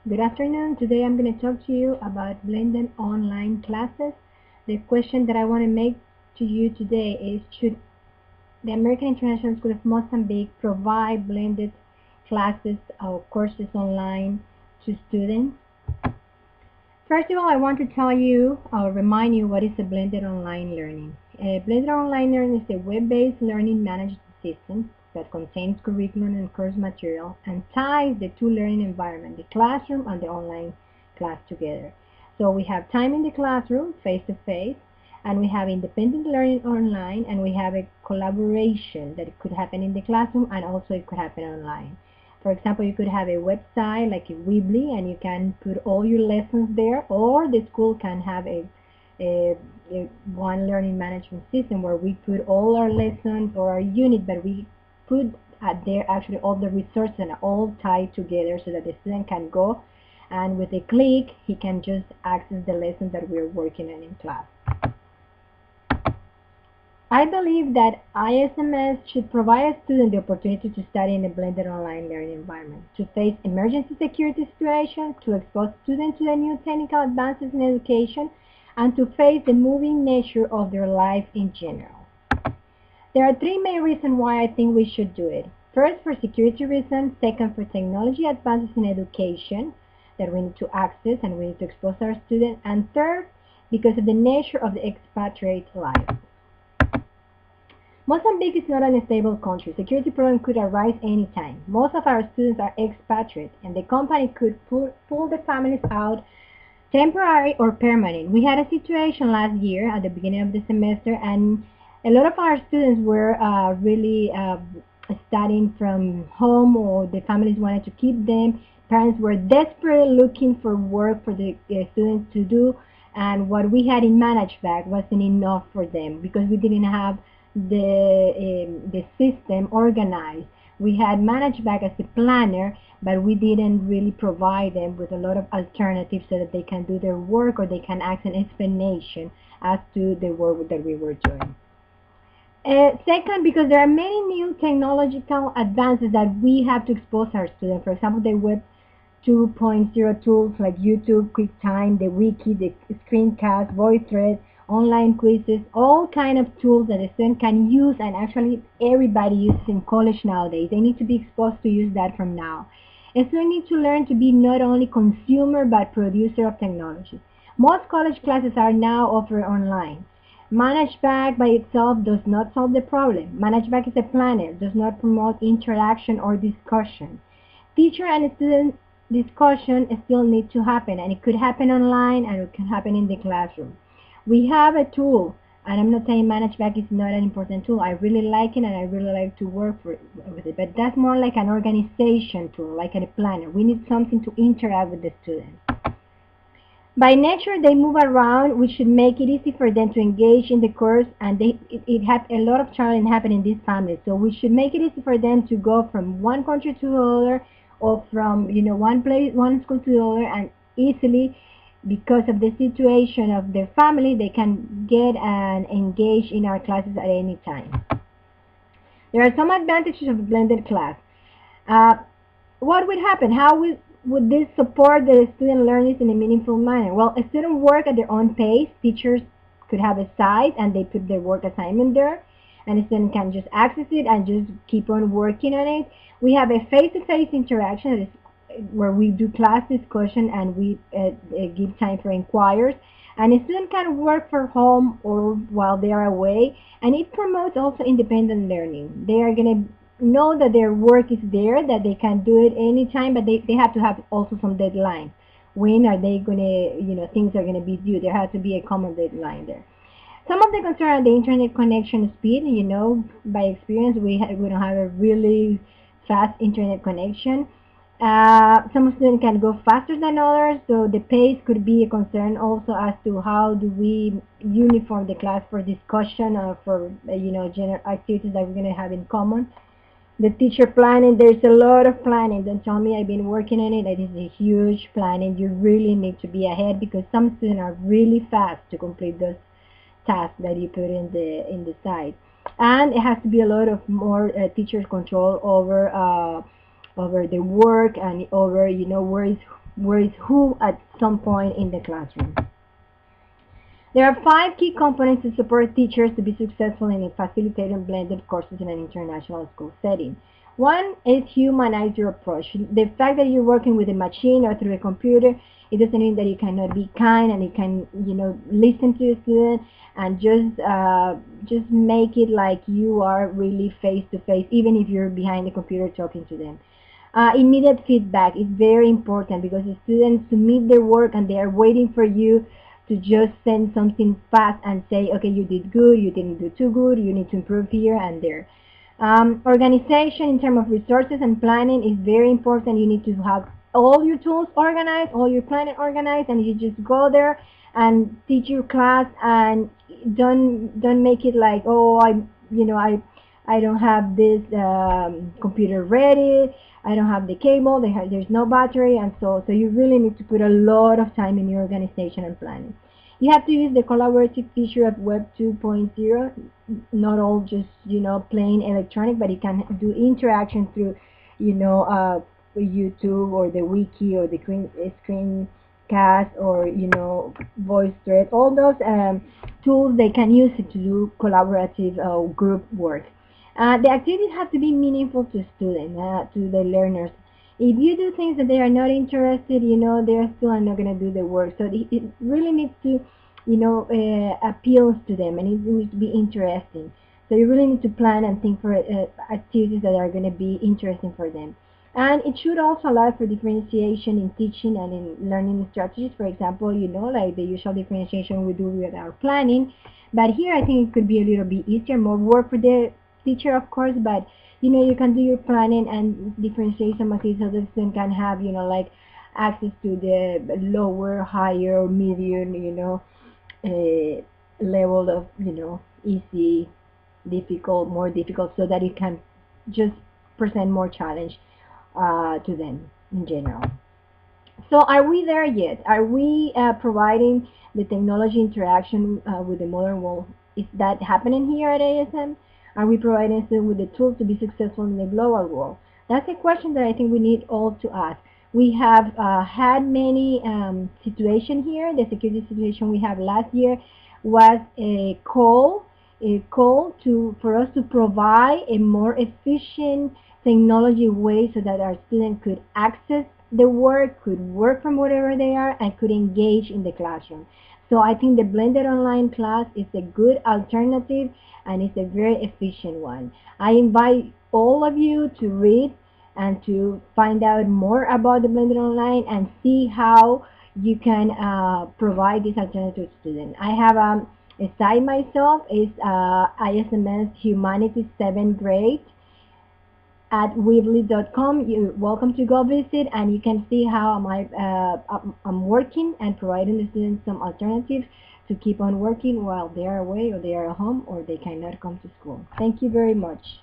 Good afternoon. Today I'm going to talk to you about blended online classes. The question that I want to make to you today is, should the American International School of Mozambique provide blended classes or courses online to students? First of all, I want to tell you or remind you what is a blended online learning. A blended online learning is a web-based learning management system that contains curriculum and course material and ties the two learning environments, the classroom and the online class together. So we have time in the classroom, face-to-face, and we have independent learning online, and we have a collaboration that could happen in the classroom and also it could happen online. For example, you could have a website like a Weebly and you can put all your lessons there, or the school can have a one learning management system where we put all our lessons or our unit, but we put there actually all the resources and all tied together so that the student can go and with a click he can just access the lesson that we're working on in class. I believe that AISM should provide a student the opportunity to study in a blended online learning environment, to face emergency security situations, to expose students to the new technical advances in education, and to face the moving nature of their life in general. There are three main reasons why I think we should do it. First, for security reasons. Second, for technology advances in education that we need to access and we need to expose our students. And third, because of the nature of the expatriate life. Mozambique is not an stable country. Security problems could arise anytime. Most of our students are expatriates, and the company could pull the families out, temporary or permanent. We had a situation last year at the beginning of the semester, and a lot of our students were really studying from home, or the families wanted to keep them. Parents were desperately looking for work for the students to do, and what we had in ManageBack wasn't enough for them because we didn't have the system organized. We had ManageBack as a planner, but we didn't really provide them with a lot of alternatives so that they can do their work or they can ask an explanation as to the work that we were doing. Second, because there are many new technological advances that we have to expose our students. For example, the Web 2.0 tools like YouTube, QuickTime, the Wiki, the screencast, VoiceThread, online quizzes, all kind of tools that a student can use, and actually everybody uses in college nowadays. They need to be exposed to use that from now. A student needs to learn to be not only consumer but producer of technology. Most college classes are now offered online. ManageBack by itself does not solve the problem. ManageBack is a planner, does not promote interaction or discussion. Teacher and student discussion still need to happen, and it could happen online and it can happen in the classroom. We have a tool, and I'm not saying ManageBack is not an important tool. I really like it and I really like to work with it, but that's more like an organization tool, like a planner. We need something to interact with the students. By nature, they move around. We should make it easy for them to engage in the course, and it have a lot of challenge happening in these families. So we should make it easy for them to go from one country to the other, or from one school to the other, and easily, because of the situation of their family, they can get and engage in our classes at any time. There are some advantages of a blended class. Uh, what would happen? How would this support the student learning in a meaningful manner? Well, a student work at their own pace. Teachers could have a site and they put their work assignment there, and a student can just access it and just keep on working on it. We have a face-to-face interaction that is where we do class discussion and we give time for inquiries. And a student can work from home or while they are away, and it promotes also independent learning. They are going to know that their work is there, that they can do it anytime, but they have to have also some deadline. When are they going to, things are going to be due? There has to be a common deadline there. Some of the concerns are the internet connection speed. By experience, we don't have a really fast internet connection. Some students can go faster than others, so the pace could be a concern also as to how do we uniform the class for discussion or for general activities that we're going to have in common. The teacher planning, there's a lot of planning. Don't tell me I've been working on it. That is a huge planning. You really need to be ahead because some students are really fast to complete those tasks that you put in the site. And it has to be a lot of more teachers control over the work and over where is where is who at some point in the classroom. There are 5 key components to support teachers to be successful in facilitating blended courses in an international school setting. One is humanize your approach. The fact that you're working with a machine or through a computer, it doesn't mean that you cannot be kind and you can, listen to the student and just make it like you are really face to face, even if you're behind the computer talking to them. Immediate feedback is very important because the students submit their work and they are waiting for you to just send something fast and say, okay, you did good, you didn't do too good, you need to improve here and there. Organization in terms of resources and planning is very important. You need to have all your tools organized, all your planning organized, and you just go there and teach your class and don't make it like, oh, I don't have this computer ready, I don't have the cable, there's no battery, and so you really need to put a lot of time in your organization and planning. You have to use the collaborative feature of Web 2.0, not all just, plain electronic, but you can do interaction through, YouTube or the wiki or the screencast or, voice thread. All those tools, they can use it to do collaborative group work. The activities have to be meaningful to students, to the learners. If you do things that they are not interested, they're still not going to do the work. So it really needs to, appeals to them, and it needs to be interesting. So you really need to plan and think for activities that are going to be interesting for them. And it should also allow for differentiation in teaching and in learning strategies. For example, like the usual differentiation we do with our planning. But here I think it could be a little bit easier, more work for the teacher, of course, but you can do your planning and differentiation materials so the student can have, like access to the lower, higher, medium, level of, easy, difficult, more difficult, so that it can just present more challenge to them in general. So are we there yet? Are we providing the technology interaction with the modern world? Is that happening here at AISM? Are we providing students with the tools to be successful in the global world? That's a question that I think we need all to ask. We have had many situations here. The security situation we had last year was a call for us to provide a more efficient technology way so that our students could access the work, could work from wherever they are, and could engage in the classroom. So I think the blended online class is a good alternative, and it's a very efficient one. I invite all of you to read and to find out more about the blended online and see how you can provide this alternative to students. I have a site myself, is ISMS Humanities 7th grade at weebly.com. You're welcome to go visit, and you can see how I'm working and providing the students some alternatives to keep on working while they are away or they are at home or they cannot come to school. Thank you very much.